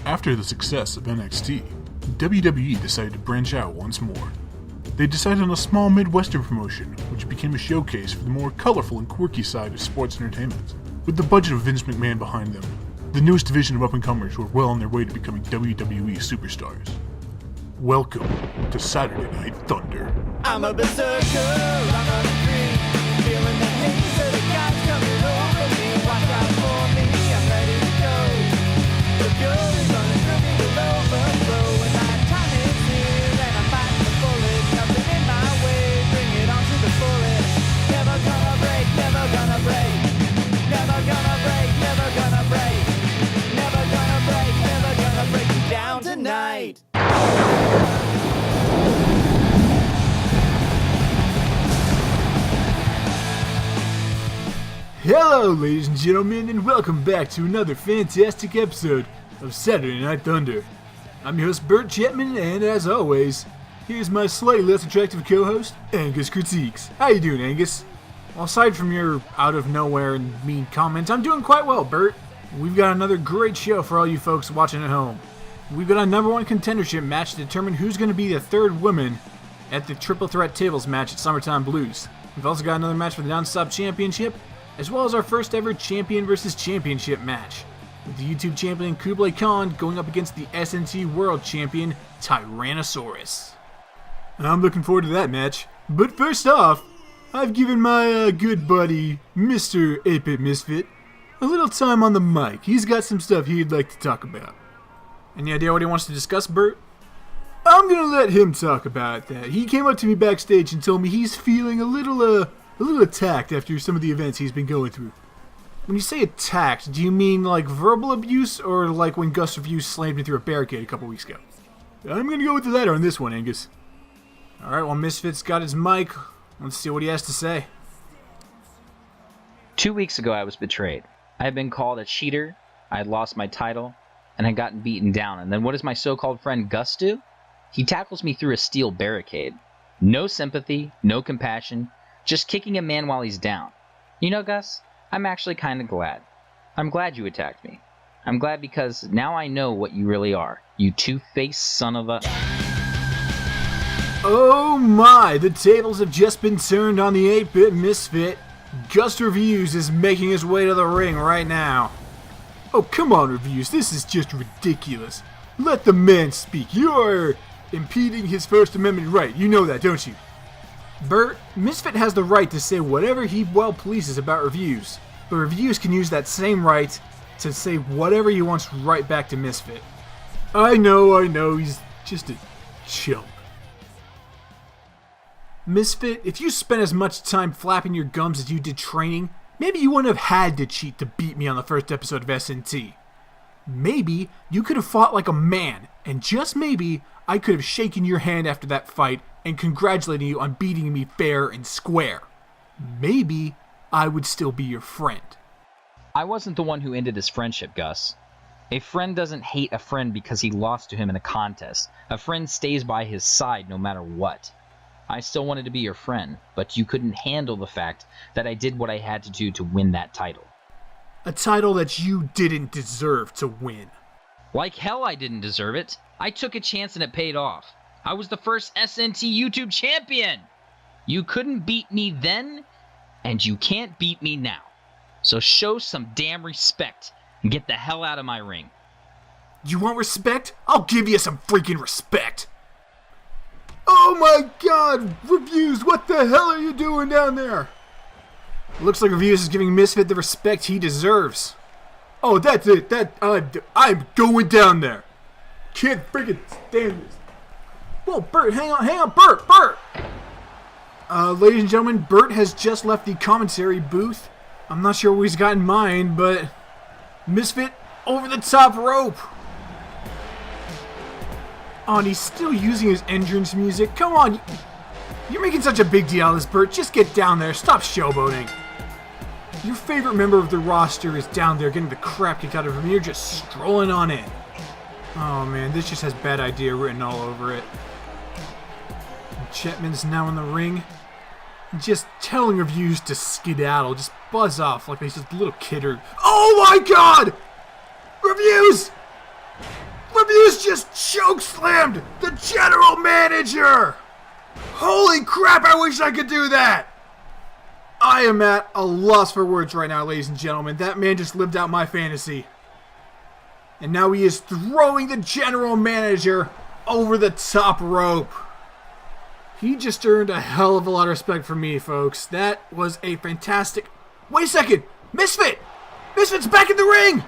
After the success of NXT, WWE decided to branch out once more. They decided on a small Midwestern promotion, which became a showcase for the more colorful and quirky side of sports entertainment. With the budget of Vince McMahon behind them, the newest division of up-and-comers were well on their way to becoming WWE superstars. Welcome to Saturday Night Thunder. I'm a berserker, I'm a freak, feeling the haze of the gods coming over me. Watch out for me, I'm ready to go. The fury's on the dripping will overflow, and my time is near, and I'm biting the bullet. Nothing in my way, bring it on to the fullest. Never gonna break, never gonna break. Never gonna break, never gonna break. Never gonna break, never gonna break you down tonight. Hello ladies and gentlemen, and welcome back to another fantastic episode of Saturday Night Thunder. I'm your host Bert Chapman, and as always, here's my slightly less attractive co-host, Angus Critiques. How you doing, Angus? Well, aside from your out-of-nowhere and mean comments, I'm doing quite well, Bert. We've got another great show for all you folks watching at home. We've got a number one contendership match to determine who's going to be the third woman at the Triple Threat Tables match at Summertime Blues. We've also got another match for the Nonstop Championship, as well as our first ever champion versus championship match, with the YouTube champion Kooblay Khan going up against the SNT World Champion Tyrannosaurus. I'm looking forward to that match, but first off, I've given my good buddy, Mr. 8-Bit Misfit, a little time on the mic. He's got some stuff he'd like to talk about. Any idea what he wants to discuss, Bert? I'm gonna let him talk about that. He came up to me backstage and told me he's feeling a little attacked after some of the events he's been going through. When you say attacked, do you mean like verbal abuse, or like when Gus Reviews slammed me through a barricade a couple weeks ago? I'm gonna go with the latter on this one, Angus. Alright, well, Misfit's got his mic. Let's see what he has to say. 2 weeks ago, I was betrayed. I had been called a cheater, I had lost my title, and had gotten beaten down. And then what does my so-called friend Gus do? He tackles me through a steel barricade. No sympathy, no compassion, just kicking a man while he's down. You know, Gus, I'm actually kind of glad. I'm glad you attacked me. I'm glad because now I know what you really are. You two-faced son of a... Oh my, the tables have just been turned on the 8-Bit Misfit. Gus Reviews is making his way to the ring right now. Oh, come on, Reviews, this is just ridiculous. Let the man speak. You're impeding his First Amendment right. You know that, don't you? Bert, Misfit has the right to say whatever he well pleases about Reviews, but Reviews can use that same right to say whatever he wants right back to Misfit. I know, he's just a chump. Misfit, if you spent as much time flapping your gums as you did training, maybe you wouldn't have had to cheat to beat me on the first episode of SNT. Maybe you could have fought like a man, and just maybe I could have shaken your hand after that fight and congratulated you on beating me fair and square. Maybe I would still be your friend. I wasn't the one who ended his friendship, Gus. A friend doesn't hate a friend because he lost to him in a contest. A friend stays by his side no matter what. I still wanted to be your friend, but you couldn't handle the fact that I did what I had to do to win that title. A title that you didn't deserve to win. Like hell I didn't deserve it. I took a chance and it paid off. I was the first SNT YouTube champion. You couldn't beat me then, and you can't beat me now. So show some damn respect and get the hell out of my ring. You want respect? I'll give you some freaking respect. Oh my god, Reviews, what the hell are you doing down there? Looks like Reviews is giving Misfit the respect he deserves. Oh, that's it. I'm going down there. Can't freaking stand this. Whoa, Bert, hang on, Bert! Ladies and gentlemen, Bert has just left the commentary booth. I'm not sure what he's got in mind, but Misfit over the top rope. Oh, and he's still using his entrance music. Come on, you're making such a big deal out of this, Bert. Just get down there. Stop showboating. Your favorite member of the roster is down there getting the crap kicked out of him. You're just strolling on in. Oh man, this just has bad idea written all over it. And Chapman's now in the ring, just telling Reviews to skedaddle, just buzz off like he's just a little kid or... Oh my god! Reviews! has just chokeslammed the general manager! Holy crap, I wish I could do that! I am at a loss for words right now, ladies and gentlemen. That man just lived out my fantasy. And now he is throwing the general manager over the top rope. He just earned a hell of a lot of respect from me, folks. That was a fantastic... Wait a second! Misfit! Misfit's back in the ring!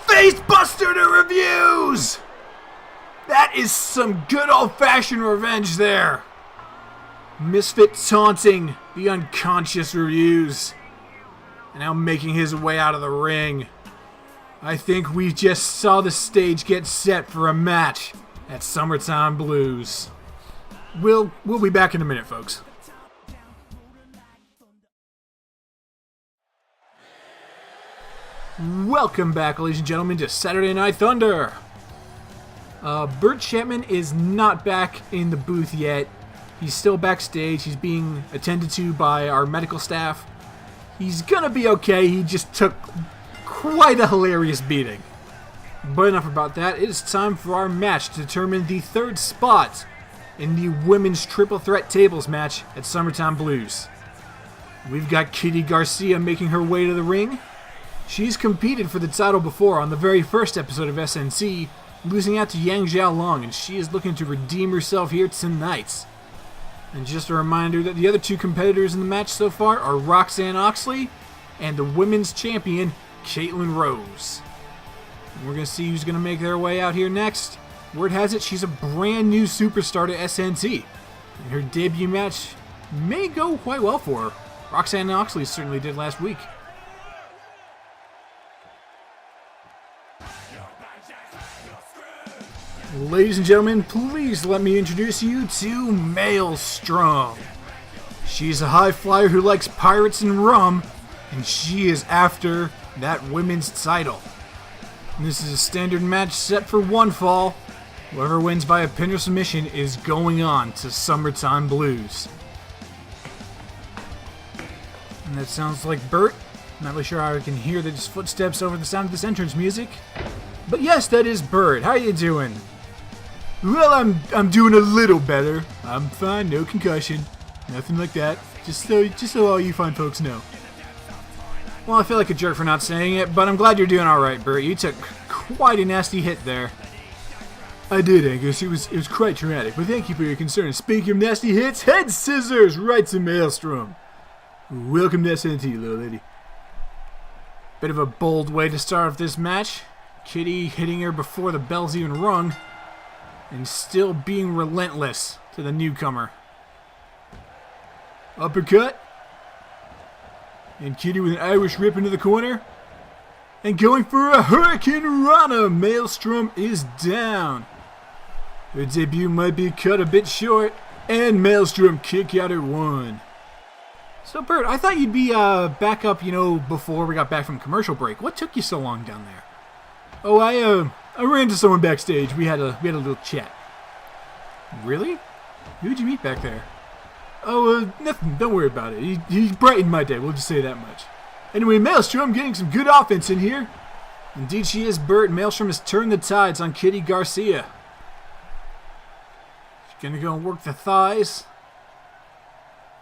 Face Buster to reviews! That is some good old-fashioned revenge there. Misfit taunting the unconscious reviews. And now making his way out of the ring. I think we just saw the stage get set for a match at Summertime Blues. We'll be back in a minute, folks. Welcome back, ladies and gentlemen, to Saturday Night Thunder. Bert Chapman is not back in the booth yet. He's still backstage. He's being attended to by our medical staff. He's gonna be okay. He just took quite a hilarious beating. But enough about that. It is time for our match to determine the third spot in the women's triple threat tables match at Summertime Blues. We've got Kitty Garcia making her way to the ring. She's competed for the title before on the very first episode of SNT, losing out to Yang Xiaolong, and she is looking to redeem herself here tonight. And just a reminder that the other two competitors in the match so far are Roxanne Oxley and the women's champion, Caitlin Rose. And we're going to see who's going to make their way out here next. Word has it she's a brand new superstar to SNT, and her debut match may go quite well for her. Roxanne Oxley certainly did last week. Ladies and gentlemen, please let me introduce you to Maelstrom. She's a high flyer who likes pirates and rum, and she is after that women's title. And this is a standard match set for one fall. Whoever wins by a pin or submission is going on to Summertime Blues. And that sounds like Bert. I'm not really sure how I can hear his footsteps over the sound of this entrance music. But yes, that is Bert. How you doing? Well, I'm doing a little better. I'm fine, no concussion, nothing like that. Just so all you fine folks know. Well, I feel like a jerk for not saying it, but I'm glad you're doing all right, Bert. You took quite a nasty hit there. I did, Angus. It was quite traumatic, but thank you for your concern. Speaking of nasty hits, head scissors right to Maelstrom. Welcome to SNT, little lady. Bit of a bold way to start off this match. Kitty hitting her before the bell's even rung, and still being relentless to the newcomer. Uppercut. And Kitty with an Irish rip into the corner. And going for a Hurricane Rana. Maelstrom is down. Her debut might be cut a bit short. And Maelstrom kick out at 1. So Bert, I thought you'd be back up, before we got back from commercial break. What took you so long down there? Oh, I ran into someone backstage. We had a little chat. Really? Who'd you meet back there? Oh, nothing. Don't worry about it. He brightened my day. We'll just say that much. Anyway, Maelstrom getting some good offense in here. Indeed she is, Bert. Maelstrom has turned the tides on Kitty Garcia. She's going to go and work the thighs.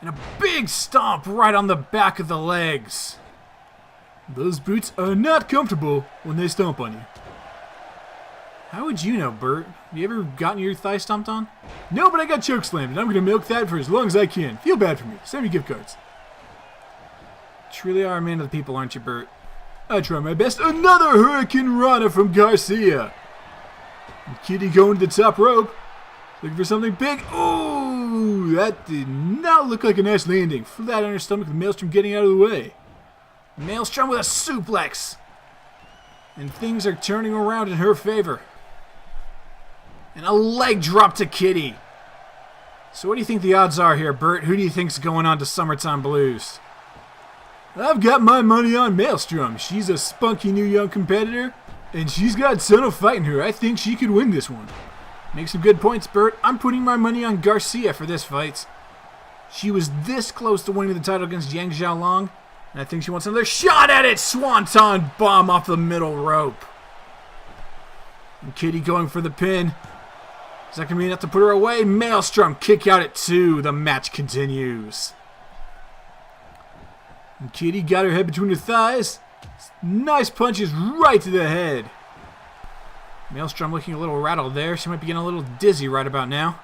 And a big stomp right on the back of the legs. Those boots are not comfortable when they stomp on you. How would you know, Bert? Have you ever gotten your thigh stomped on? No, but I got chokeslammed, and I'm going to milk that for as long as I can. Feel bad for me. Send me gift cards. Truly are a man of the people, aren't you, Bert? I try my best. Another Hurricane Rana from Garcia. And Kitty going to the top rope. Looking for something big. Ooh, that did not look like a nice landing. Flat on her stomach with Maelstrom getting out of the way. Maelstrom with a suplex. And things are turning around in her favor. And a leg drop to Kitty. So what do you think the odds are here, Bert? Who do you think's going on to Summertime Blues? I've got my money on Maelstrom. She's a spunky new young competitor, and she's got a ton of fight in her. I think she could win this one. Make some good points, Bert. I'm putting my money on Garcia for this fight. She was this close to winning the title against Yang Xiaolong, and I think she wants another shot at it. Swanton bomb off the middle rope. And Kitty going for the pin. Is that going to be enough to put her away? Maelstrom kick out at 2. The match continues. And Kitty got her head between her thighs. Nice punches right to the head. Maelstrom looking a little rattled there. She might be getting a little dizzy right about now.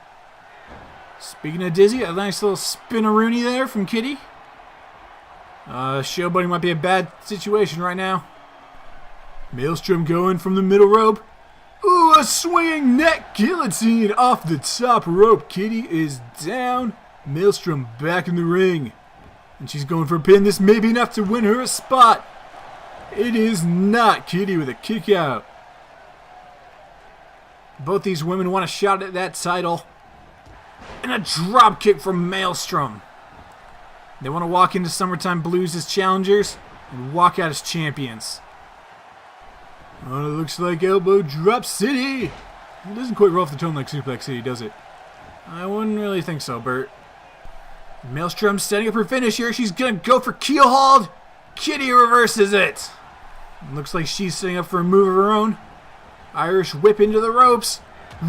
Speaking of dizzy, a nice little spin-a-rooney there from Kitty. Showboating might be a bad situation right now. Maelstrom going from the middle rope. Ooh, a swinging neck guillotine off the top rope. Kitty is down. Maelstrom back in the ring. And she's going for a pin. This may be enough to win her a spot. It is not. Kitty with a kick out. Both these women want a shot at that title. And a drop kick from Maelstrom. They want to walk into Summertime Blues as challengers and walk out as champions. Oh, it looks like Elbow Drop City. It doesn't quite roll off the tongue like Suplex City, does it? I wouldn't really think so, Bert. Maelstrom setting up her finish here. She's going to go for keel hold. Kitty reverses it. Looks like she's setting up for a move of her own. Irish whip into the ropes.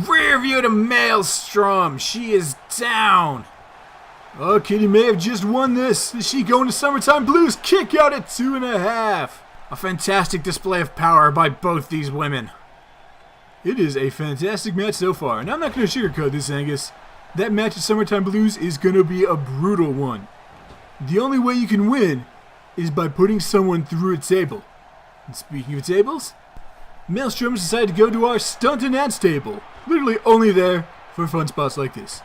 Rear view to Maelstrom. She is down. Oh, Kitty may have just won this. Is she going to Summertime Blues? Kick out at 2.5. A fantastic display of power by both these women. It is a fantastic match so far. And I'm not going to sugarcoat this, Angus. That match at Summertime Blues is going to be a brutal one. The only way you can win is by putting someone through a table. And speaking of tables, Maelstrom decided to go to our stunt announce table. Literally only there for fun spots like this.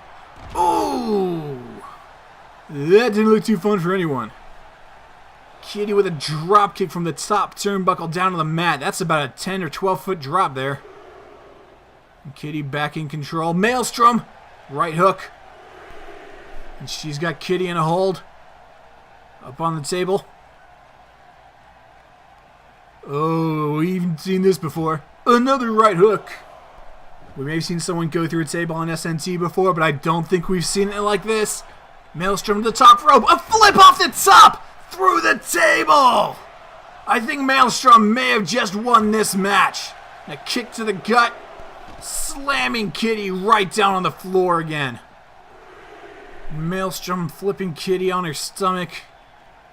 Oh! That didn't look too fun for anyone. Kitty with a drop kick from the top turnbuckle down to the mat. That's about a 10 or 12 foot drop there. And Kitty back in control. Maelstrom! Right hook. And she's got Kitty in a hold. Up on the table. Oh, we've even seen this before. Another right hook. We may have seen someone go through a table on SNT before, but I don't think we've seen it like this. Maelstrom to the top rope. A flip off the top through the table. I think Maelstrom may have just won this match. And a kick to the gut. Slamming Kitty right down on the floor again. Maelstrom flipping Kitty on her stomach.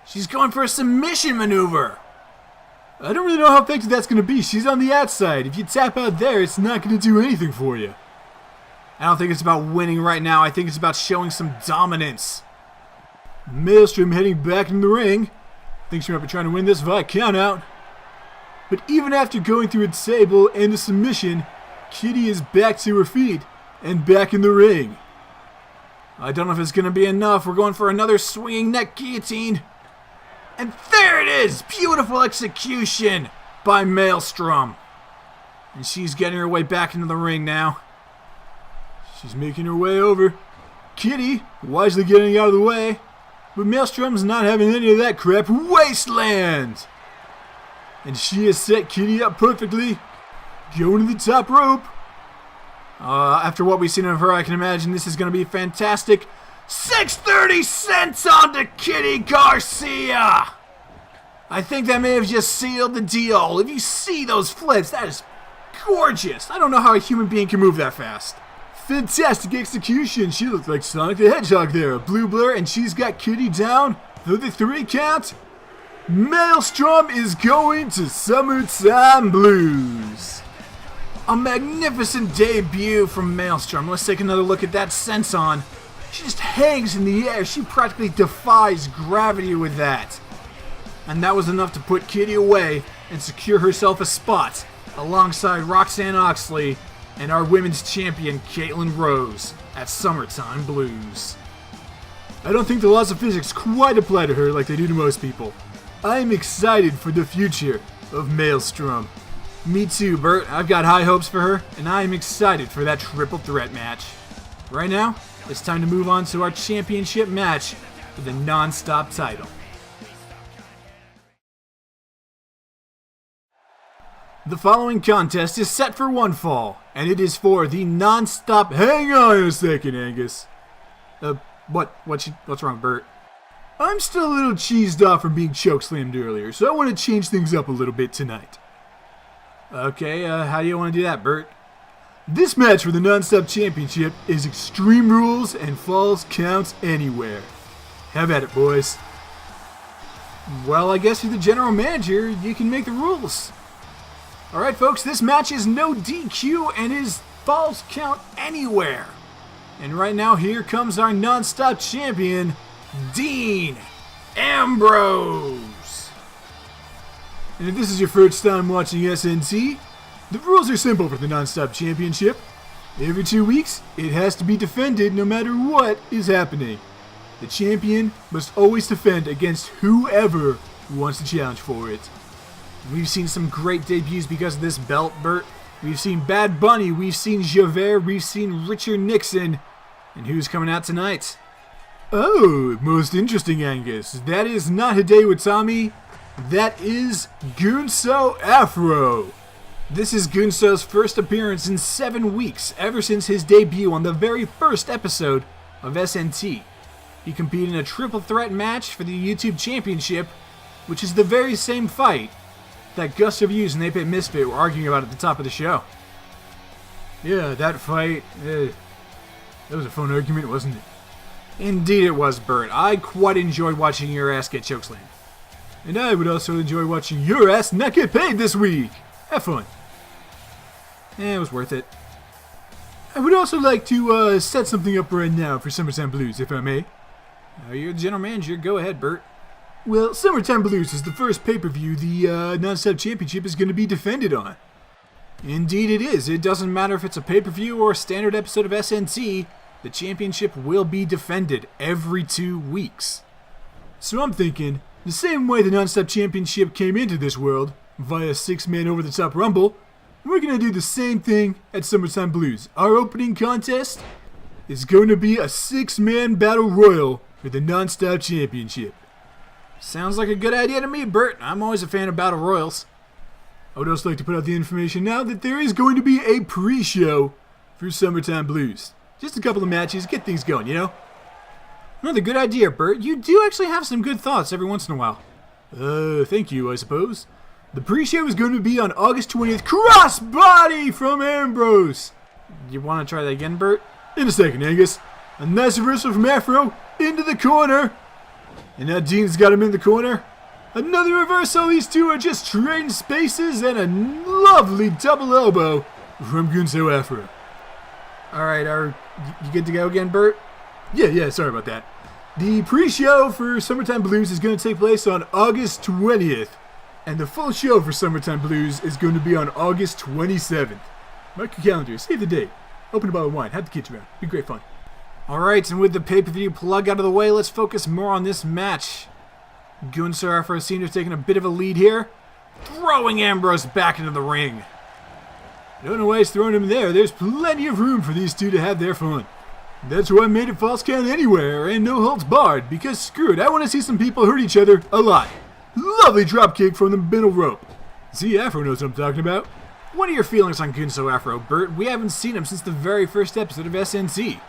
She's going for a submission maneuver. I don't really know how effective that's going to be. She's on the outside. If you tap out there, it's not going to do anything for you. I don't think it's about winning right now. I think it's about showing some dominance. Maelstrom heading back in the ring. Thinks she might be trying to win this via countout. But even after going through a table and a submission, Kitty is back to her feet and back in the ring. I don't know if it's going to be enough. We're going for another swinging neck guillotine. And there it is! Beautiful execution by Maelstrom. And she's getting her way back into the ring now. She's making her way over. Kitty wisely getting out of the way. But Maelstrom's not having any of that crap. Wasteland! And she has set Kitty up perfectly. Going to the top rope. After what we've seen of her, I can imagine this is going to be fantastic. 630 cents onto Kitty Garcia. I think that may have just sealed the deal. If you see those flips, that is gorgeous. I don't know how a human being can move that fast. Fantastic execution. She looked like Sonic the Hedgehog there. A blue blur, and she's got Kitty down through the 3 count. Maelstrom is going to Summertime Blues. A magnificent debut from Maelstrom. Let's take another look at that senton. She just hangs in the air. She practically defies gravity with that. And that was enough to put Kitty away and secure herself a spot alongside Roxanne Oxley and our women's champion Caitlin Rose at Summertime Blues. I don't think the laws of physics quite apply to her like they do to most people. I'm excited for the future of Maelstrom. Me too, Bert. I've got high hopes for her, and I'm excited for that triple threat match. Right now, it's time to move on to our championship match for the Nonstop title. The following contest is set for one fall, and it is for the Nonstop. Hang on a second, Angus. What's wrong, Bert? I'm still a little cheesed off from being chokeslammed earlier, so I want to change things up a little bit tonight. Okay, how do you want to do that, Bert? This match for the Nonstop Championship is Extreme Rules and Falls Counts Anywhere. Have at it, boys. Well, I guess you're the general manager. You can make the rules. Alright, folks, this match is no DQ and is Falls Count Anywhere. And right now, here comes our Nonstop Champion, Dean Ambrose. And if this is your first time watching SNT, the rules are simple for the Nonstop Championship. Every 2 weeks, it has to be defended no matter what is happening. The champion must always defend against whoever wants to challenge for it. We've seen some great debuts because of this belt, Bert. We've seen Bad Bunny, we've seen Javert, we've seen Richard Nixon. And who's coming out tonight? Oh, most interesting, Angus. That is not Hideo Itami. That is Gunso Afro. This is Gunso's first appearance in 7 weeks, ever since his debut on the very first episode of SNT. He competed in a triple threat match for the YouTube Championship, which is the very same fight that Gus Reviews and 8-Bit Misfit were arguing about at the top of the show. Yeah, that fight, that was a fun argument, wasn't it? Indeed it was, Bert. I quite enjoyed watching your ass get chokeslammed. And I would also enjoy watching your ass not get paid this week. Have fun. It was worth it. I would also like to set something up right now for Summertime Blues, if I may. You're the general manager. Go ahead, Bert. Well, Summertime Blues is the first pay-per-view the Nonstop Championship is going to be defended on. Indeed it is. It doesn't matter if it's a pay-per-view or a standard episode of SNT, the championship will be defended every 2 weeks. So I'm thinking, the same way the Nonstop Championship came into this world, via 6-man over-the-top rumble, we're going to do the same thing at Summertime Blues. Our opening contest is going to be a 6-man battle royal for the Nonstop Championship. Sounds like a good idea to me, Bert. I'm always a fan of battle royals. I would also like to put out the information now that there is going to be a pre-show for Summertime Blues. Just a couple of matches, get things going, you know? Another good idea, Bert. You do actually have some good thoughts every once in a while. Thank you, I suppose. The pre-show is going to be on August 20th. Crossbody from Ambrose! You want to try that again, Bert? In a second, Angus. A nice reversal from Afro into the corner. And now Dean's got him in the corner. Another reversal. These two are just trading spaces and a lovely double elbow from Gunso Afro. Alright, you good to go again, Bert? Yeah, sorry about that. The pre-show for Summertime Blues is going to take place on August 20th. And the full show for Summertime Blues is going to be on August 27th. Mark your calendar, save the date. Open a bottle of wine, have the kids around. Be great fun. Alright, and with the pay-per-view plug out of the way, let's focus more on this match. Gunso Afro Sr. taking a bit of a lead here. Throwing Ambrose back into the ring. Don't know why he's throwing him there. There's plenty of room for these two to have their fun. That's why I made it Falls Count Anywhere and no holds barred, because screw it, I want to see some people hurt each other a lot. Lovely dropkick from the middle rope. See, Afro knows what I'm talking about. What are your feelings on Gunso Afro, Bert? We haven't seen him since the very first episode of SNT.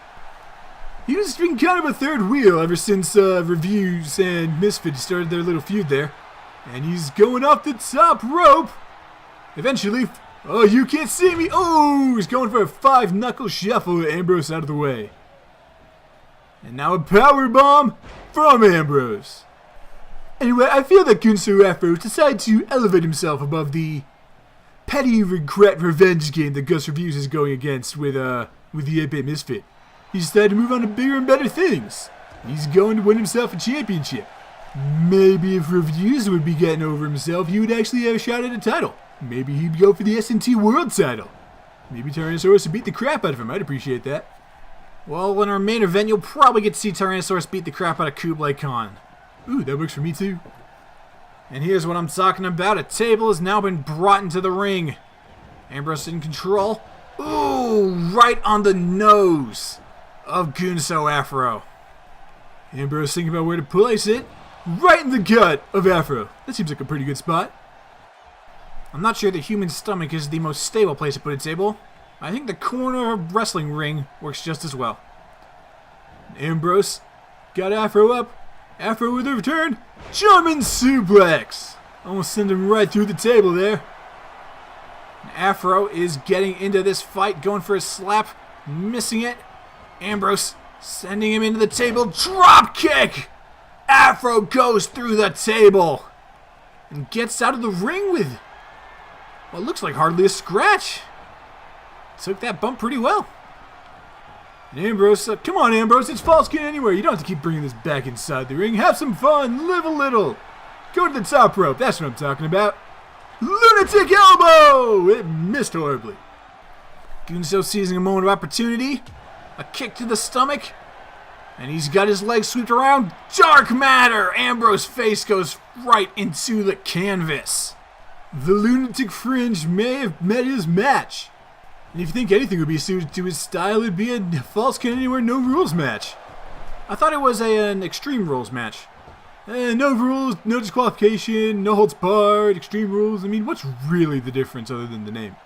He's been kind of a third wheel ever since Reviews and Misfit started their little feud there. And he's going off the top rope. Eventually, oh, you can't see me. Oh, he's going for a 5-knuckle shuffle. Ambrose out of the way. And now a power bomb from Ambrose. Anyway, I feel that Gunso Afro decided to elevate himself above the petty regret revenge game that Gus Reviews is going against with the 8-Bit Misfit. He decided to move on to bigger and better things. He's going to win himself a championship. Maybe if Reviews would be getting over himself, he would actually have a shot at a title. Maybe he'd go for the SNT World title. Maybe Tyrannosaurus would beat the crap out of him. I'd appreciate that. Well, in our main event, you'll probably get to see Tyrannosaurus beat the crap out of Kooblay Khan. Ooh, that works for me too. And here's what I'm talking about. A table has now been brought into the ring. Ambrose in control. Ooh, right on the nose of Gunso Afro. Ambrose thinking about where to place it. Right in the gut of Afro. That seems like a pretty good spot. I'm not sure the human stomach is the most stable place to put a table. I think the corner of a wrestling ring works just as well. Ambrose got Afro up. Afro with a return. German suplex. Almost send him right through the table there. Afro is getting into this fight, going for a slap, missing it. Ambrose sending him into the table. Drop kick! Afro goes through the table and gets out of the ring with what looks like hardly a scratch. Took that bump pretty well. And Ambrose, come on Ambrose, it's Falls Count Anywhere. You don't have to keep bringing this back inside the ring. Have some fun, live a little. Go to the top rope, that's what I'm talking about. Lunatic elbow! It missed horribly. Gunso seizing a moment of opportunity. A kick to the stomach. And he's got his legs swept around. Dark matter! Ambrose's face goes right into the canvas. The lunatic fringe may have met his match. And if you think anything would be suited to his style, it'd be a Falls Count Anywhere no rules match. I thought it was an Extreme Rules match. No rules, no disqualification, no holds barred, Extreme Rules. I mean, what's really the difference other than the name?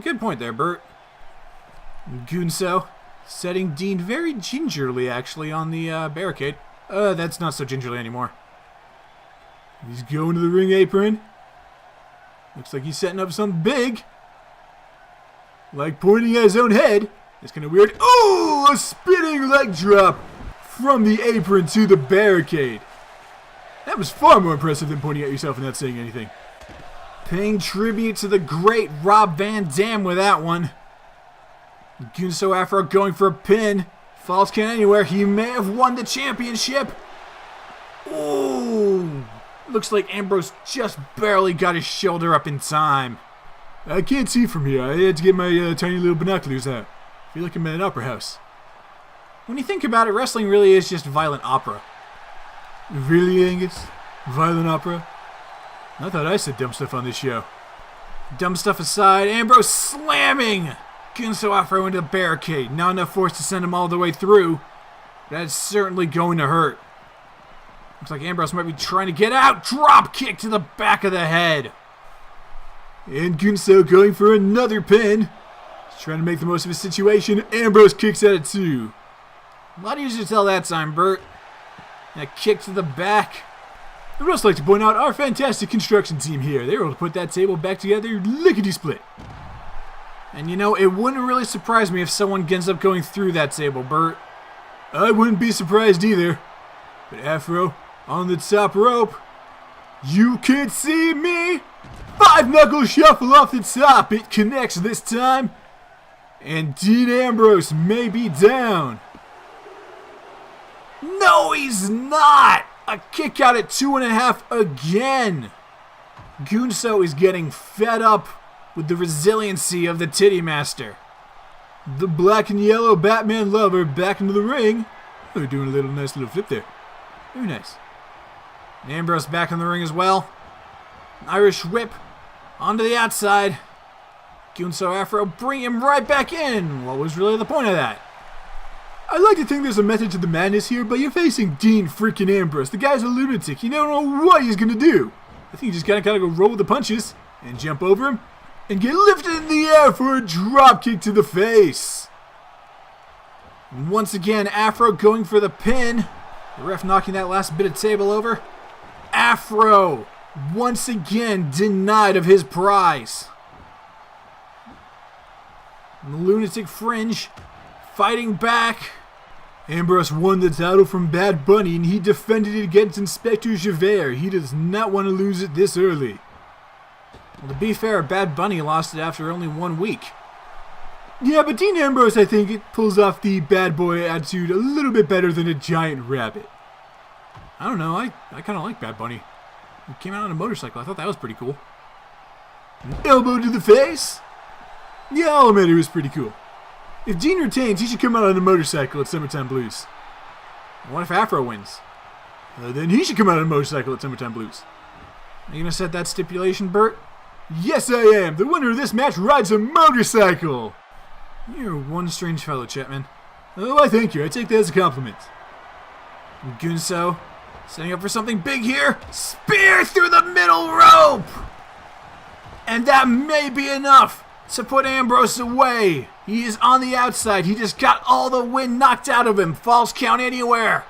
Good point there, Bert. Gunso setting Dean very gingerly, actually, on the barricade. That's not so gingerly anymore. He's going to the ring apron. Looks like he's setting up something big. Like pointing at his own head. It's kind of weird. Oh, a spinning leg drop from the apron to the barricade. That was far more impressive than pointing at yourself and not saying anything. Paying tribute to the great Rob Van Dam with that one. Gunso Afro going for a pin. Falls Count Anywhere. He may have won the championship. Ooh. Looks like Ambrose just barely got his shoulder up in time. I can't see from here. I had to get my tiny little binoculars out. I feel like I'm at an opera house. When you think about it, wrestling really is just violent opera. Really, Angus? Violent opera? I thought I said dumb stuff on this show. Dumb stuff aside, Ambrose slamming Gunso Afro into the barricade. Not enough force to send him all the way through. That's certainly going to hurt. Looks like Ambrose might be trying to get out. Drop kick to the back of the head. And Gunso going for another pin. He's trying to make the most of his situation. Ambrose kicks at it too. A lot easier to tell that time, Bert. And a kick to the back. I would also like to point out our fantastic construction team here. They were able to put that table back together lickety-split. And you know, it wouldn't really surprise me if someone ends up going through that table, Bert. I wouldn't be surprised either. But Afro on the top rope. You can't see me. 5-knuckle shuffle off the top. It connects this time. And Dean Ambrose may be down. No, he's not. A kick out at 2.5 again. Gunso is getting fed up with the resiliency of the Titty Master. The black and yellow Batman lover back into the ring. Oh, doing a nice little flip there. Very nice. And Ambrose back in the ring as well. Irish whip onto the outside. Gunso Afro bring him right back in. What was really the point of that? I like to think there's a method to the madness here, but you're facing Dean freaking Ambrose. The guy's a lunatic. You don't know what he's going to do. I think you just gotta go roll with the punches and jump over him and get lifted in the air for a drop kick to the face. And once again, Afro going for the pin. The ref knocking that last bit of table over. Afro once again denied of his prize. And the lunatic fringe fighting back. Ambrose won the title from Bad Bunny and he defended it against Inspector Javert. He does not want to lose it this early. Well, to be fair, Bad Bunny lost it after only 1 week. Yeah, but Dean Ambrose, I think, it pulls off the bad boy attitude a little bit better than a giant rabbit. I don't know, I kind of like Bad Bunny. He came out on a motorcycle. I thought that was pretty cool. An elbow to the face? Yeah, I'll admit it was pretty cool. If Dean retains, he should come out on a motorcycle at Summertime Blues. And what if Afro wins? Then he should come out on a motorcycle at Summertime Blues. Are you going to set that stipulation, Bert? Yes, I am. The winner of this match rides a motorcycle. You're one strange fellow, Chapman. Oh, I thank you. I take that as a compliment. And Gunso setting up for something big here. Spear through the middle rope. And that may be enough to put Ambrose away. He is on the outside. He just got all the wind knocked out of him. Falls Count Anywhere.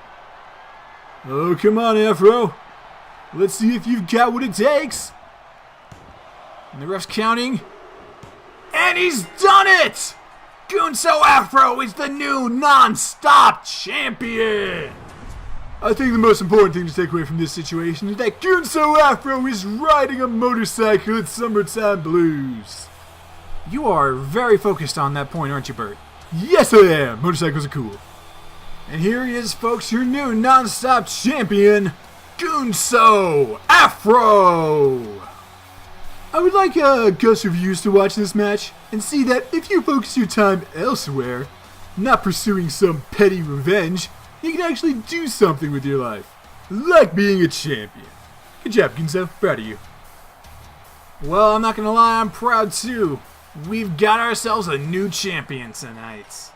Oh, come on, Afro. Let's see if you've got what it takes. And the ref's counting. And he's done it! Gunso Afro is the new Nonstop champion! I think the most important thing to take away from this situation is that Gunso Afro is riding a motorcycle at Summertime Blues. You are very focused on that point, aren't you, Bert? Yes, I am! Motorcycles are cool. And here he is, folks, your new Non-Stop champion, Gunso Afro! I would like Gus Reviews to watch this match and see that if you focus your time elsewhere, not pursuing some petty revenge, you can actually do something with your life. Like being a champion. Good job, Gunso. Proud of you. Well, I'm not gonna lie, I'm proud too. We've got ourselves a new champion tonight.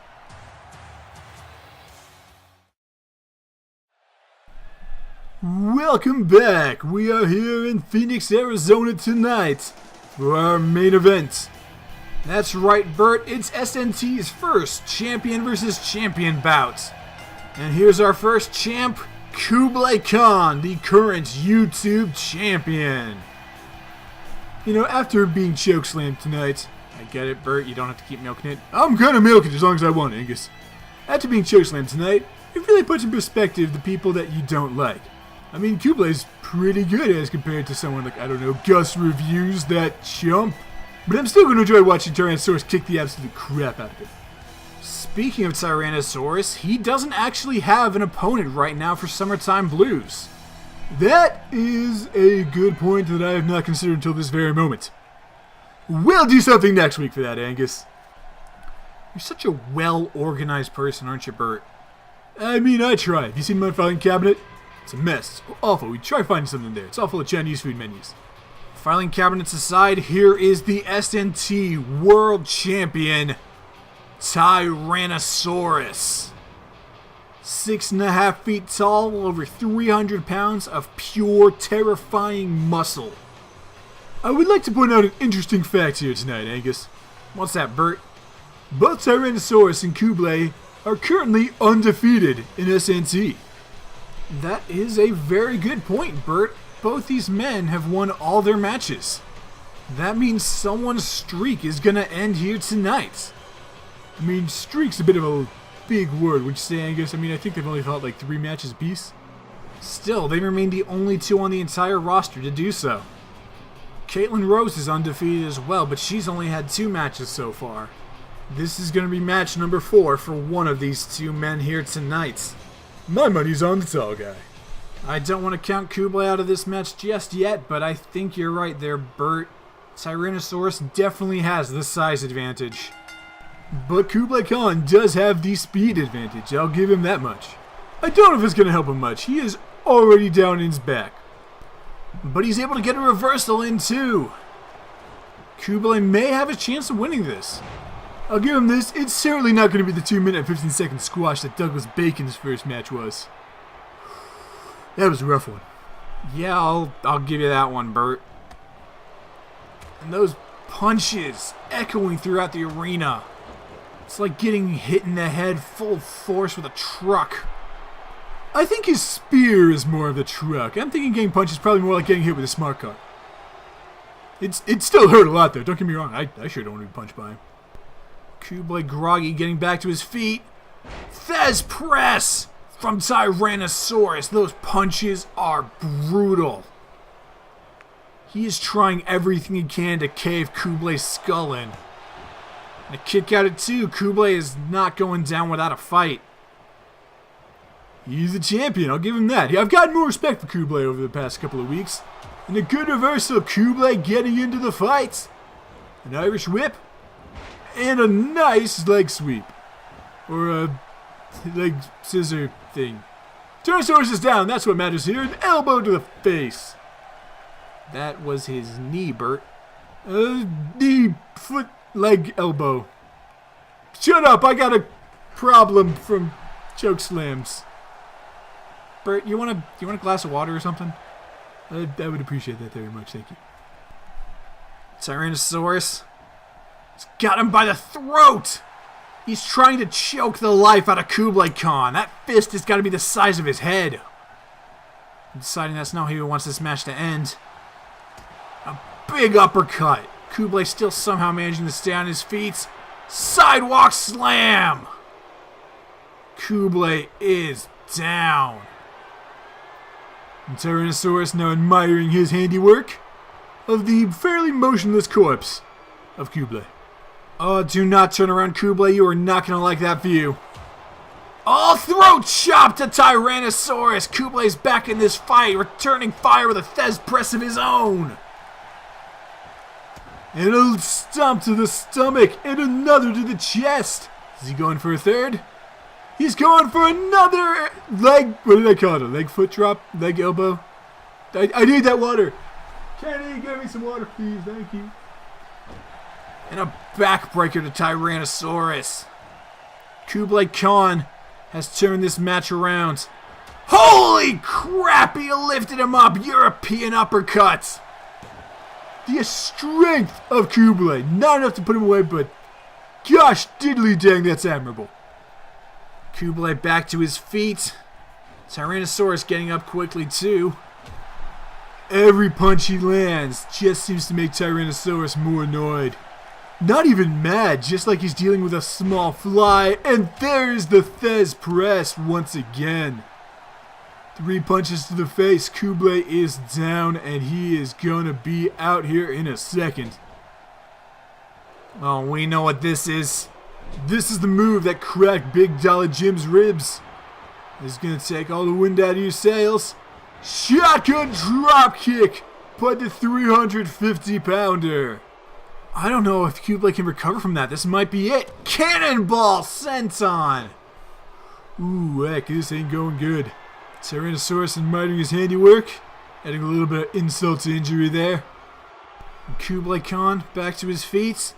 Welcome back! We are here in Phoenix, Arizona tonight for our main event. That's right, Bert, it's SNT's first champion versus champion bout. And here's our first champ, Kooblay Khan, the current YouTube champion. You know, after being chokeslammed tonight, I get it, Bert, you don't have to keep milking it. I'm gonna milk it as long as I want, Angus. After being chokeslammed tonight, it really puts in perspective the people that you don't like. I mean, Kooblay's pretty good as compared to someone like, I don't know, Gus Reviews, that chump. But I'm still going to enjoy watching Tyrannosaurus kick the absolute crap out of him. Speaking of Tyrannosaurus, he doesn't actually have an opponent right now for Summertime Blues. That is a good point that I have not considered until this very moment. We'll do something next week for that, Angus. You're such a well-organized person, aren't you, Bert? I mean, I try. Have you seen my filing cabinet? It's a mess. It's awful. We try finding something there. It's all full of Chinese food menus. Filing cabinets aside, here is the SNT World Champion, Tyrannosaurus. 6.5 feet tall, over 300 pounds of pure, terrifying muscle. I would like to point out an interesting fact here tonight, Angus. What's that, Bert? Both Tyrannosaurus and Kooblay are currently undefeated in SNT. That is a very good point, Bert. Both these men have won all their matches. That means someone's streak is going to end here tonight. I mean, streak's a bit of a big word, would you say, Angus? I mean, I think they've only fought like 3 matches apiece. Still, they remain the only 2 on the entire roster to do so. Caitlin Rose is undefeated as well, but she's only had 2 matches so far. This is going to be match number 4 for one of these 2 men here tonight. My money's on the tall guy. I don't want to count Kooblay out of this match just yet, but I think you're right there, Bert. Tyrannosaurus definitely has the size advantage. But Kooblay Khan does have the speed advantage, I'll give him that much. I don't know if it's going to help him much. He is already down in his back. But he's able to get a reversal in too. Kooblay may have a chance of winning this. I'll give him this. It's certainly not going to be the 2-minute and 15-second squash that Douglas Bacon's first match was. That was a rough one. Yeah, I'll give you that one, Bert. And those punches echoing throughout the arena. It's like getting hit in the head full force with a truck. I think his spear is more of the truck. I'm thinking getting punched is probably more like getting hit with a smart car. It still hurt a lot, though. Don't get me wrong. I sure don't want to be punched by him. Kooblay groggy getting back to his feet. Thez press from Tyrannosaurus. Those punches are brutal. He is trying everything he can to cave Kooblay's skull in. And a kick out at 2. Kooblay is not going down without a fight. He's a champion, I'll give him that. I've gotten more respect for Kooblay over the past couple of weeks. And a good reversal, Kooblay getting into the fight. An Irish whip. And a nice leg sweep. Or a leg scissor thing. Tyrannosaurus is down, that's what matters here. An elbow to the face. That was his knee, Bert. Knee, foot, leg, elbow. Shut up, I got a problem from choke slams. Bert, you want a glass of water or something? I would appreciate that very much, thank you. Tyrannosaurus. He's got him by the throat! He's trying to choke the life out of Kooblay Khan. That fist has got to be the size of his head. I'm deciding that's not how he wants this match to end. A big uppercut. Kooblay still somehow managing to stay on his feet. Sidewalk slam. Kooblay is down. And Tyrannosaurus now admiring his handiwork of the fairly motionless corpse of Kooblay. Oh, do not turn around, Kooblay. You are not going to like that view. Oh, throat chop to Tyrannosaurus. Kooblay's back in this fight, returning fire with a Thez press of his own. And a stomp to the stomach, and another to the chest. Is he going for a third? He's going for another leg. What did I call it? A leg foot drop? Leg elbow? I need that water. Kenny, give me some water, please. Thank you. And a backbreaker to Tyrannosaurus. Kooblay Khan has turned this match around. Holy crap, he lifted him up. European uppercut. The strength of Kooblay. Not enough to put him away, but gosh diddly dang, that's admirable. Kooblay back to his feet. Tyrannosaurus getting up quickly too. Every punch he lands just seems to make Tyrannosaurus more annoyed. Not even mad, just like he's dealing with a small fly. And there's the Thez press once again. 3 punches to the face. Kooblay is down, and he is gonna be out here in a second. Oh, we know what this is. This is the move that cracked Big Dollar Jim's ribs. It's gonna take all the wind out of your sails. Shotgun drop kick by the 350-pounder. I don't know if Kooblay can recover from that. This might be it. Cannonball senton. Ooh, heck, this ain't going good. Tyrannosaurus admiring his handiwork, adding a little bit of insult to injury there. And Kooblay Khan back to his feet,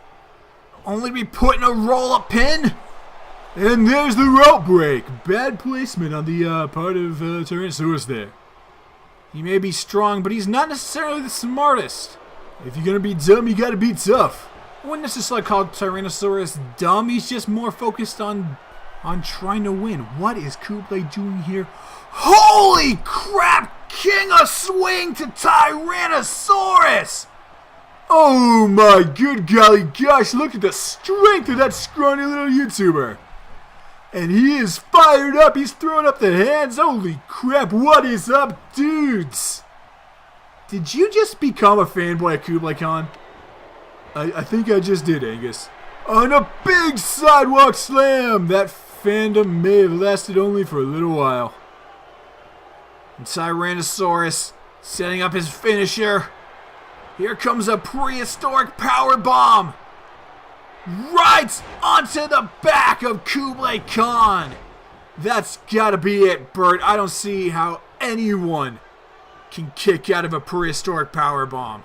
only to be put in a roll-up pin. And there's the rope break. Bad placement on the part of Tyrannosaurus there. He may be strong, but he's not necessarily the smartest. If you're gonna be dumb, you gotta be tough. I wouldn't necessarily call Tyrannosaurus dumb. He's just more focused on trying to win. What is Kooblay doing here? Holy crap! King of swing to Tyrannosaurus! Oh my good golly gosh, look at the strength of that scrawny little YouTuber. And he is fired up, he's throwing up the hands. Holy crap, what is up, dudes? Did you just become a fanboy of Kooblay Khan? I think I just did, Angus. On a big sidewalk slam! That fandom may have lasted only for a little while. And Tyrannosaurus setting up his finisher. Here comes a prehistoric power bomb. Right onto the back of Kooblay Khan. That's gotta be it, Bert. I don't see how anyone can kick out of a prehistoric power bomb.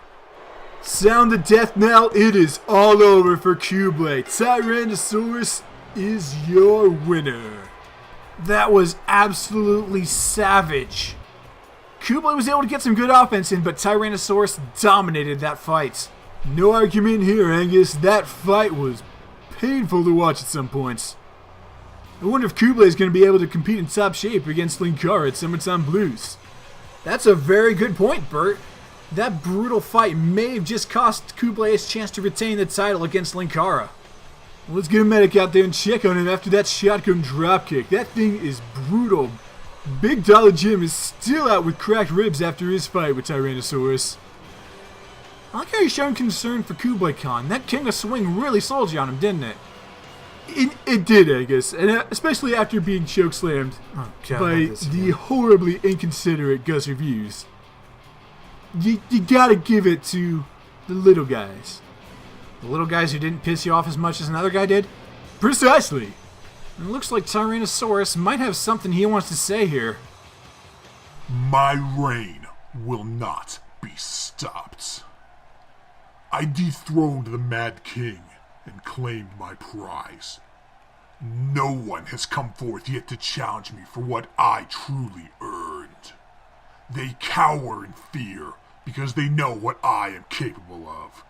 Sound the death knell. It is all over for Kooblay. Tyrannosaurus is your winner. That was absolutely savage. Kooblay was able to get some good offense in, but Tyrannosaurus dominated that fight. No argument here, Angus. That fight was painful to watch at some points. I wonder if Kooblay is going to be able to compete in top shape against Linkara at Summertime Blues. That's a very good point, Bert. That brutal fight may have just cost Kooblay his chance to retain the title against Linkara. Well, let's get a medic out there and check on him after that shotgun dropkick. That thing is brutal. Big Dollar Jim is still out with cracked ribs after his fight with Tyrannosaurus. I like how you're showing concern for Kooblay Khan. That King of Swing really sold you on him, didn't it? It did, Angus, and especially after being chokeslammed by the horribly inconsiderate Gus Reviews. You gotta give it to the little guys. The little guys who didn't piss you off as much as another guy did? Precisely! And it looks like Tyrannosaurus might have something he wants to say here. My reign will not be stopped. I dethroned the Mad King and claimed my prize. No one has come forth yet to challenge me for what I truly earned. They cower in fear because they know what I am capable of.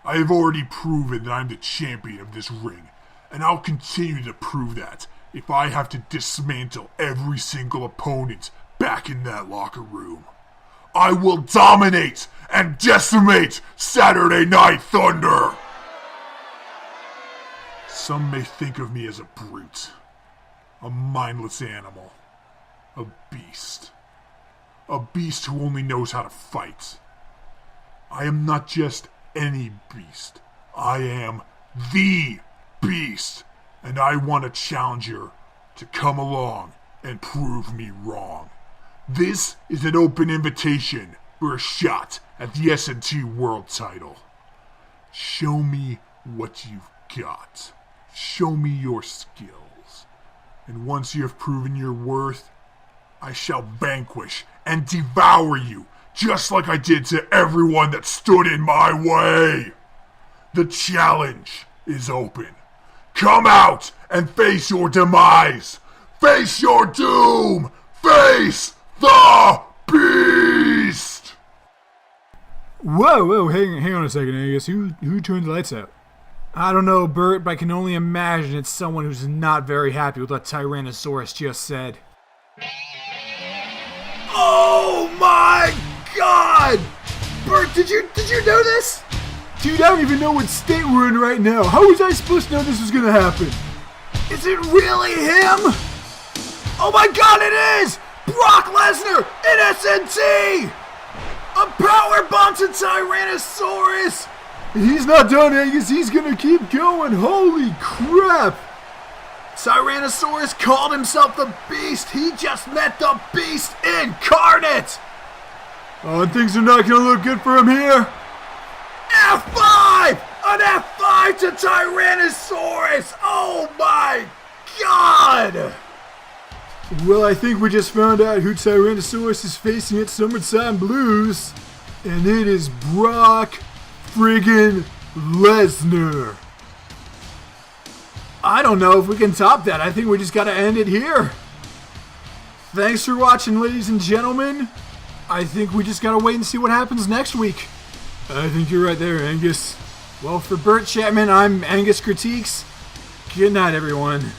I have already proven that I'm the champion of this ring, and I'll continue to prove that if I have to dismantle every single opponent back in that locker room. I will dominate and decimate Saturday Night Thunder. Some may think of me as a brute, a mindless animal, a beast who only knows how to fight. I am not just any beast. I am the beast, and I want a challenger to come along and prove me wrong. This is an open invitation for a shot at the SNT World Title. Show me what you've got. Show me your skills. And once you have proven your worth, I shall vanquish and devour you, just like I did to everyone that stood in my way. The challenge is open. Come out and face your demise. Face your doom. Face the beast. Whoa, hang on a second, Angus. Who turned the lights out? I don't know, Bert, but I can only imagine it's someone who's not very happy with what Tyrannosaurus just said. Oh my God! Bert, did you know this? Dude, I don't even know what state we're in right now. How was I supposed to know this was gonna happen? Is it really him? Oh my God, it is! Brock Lesnar in SNT! A powerbomb to Tyrannosaurus! He's not done, Angus. He's gonna keep going. Holy crap! Tyrannosaurus called himself the Beast. He just met the Beast incarnate! Oh, and things are not gonna look good for him here. F5! An F5 to Tyrannosaurus! Oh my God! Well, I think we just found out who Tyrannosaurus is facing at Summertime Blues. And it is Brock friggin' Lesnar. I don't know if we can top that. I think we just gotta end it here. Thanks for watching, ladies and gentlemen. I think we just gotta wait and see what happens next week. I think you're right there, Angus. Well, for Bert Chapman, I'm Angus Critiques. Good night, everyone.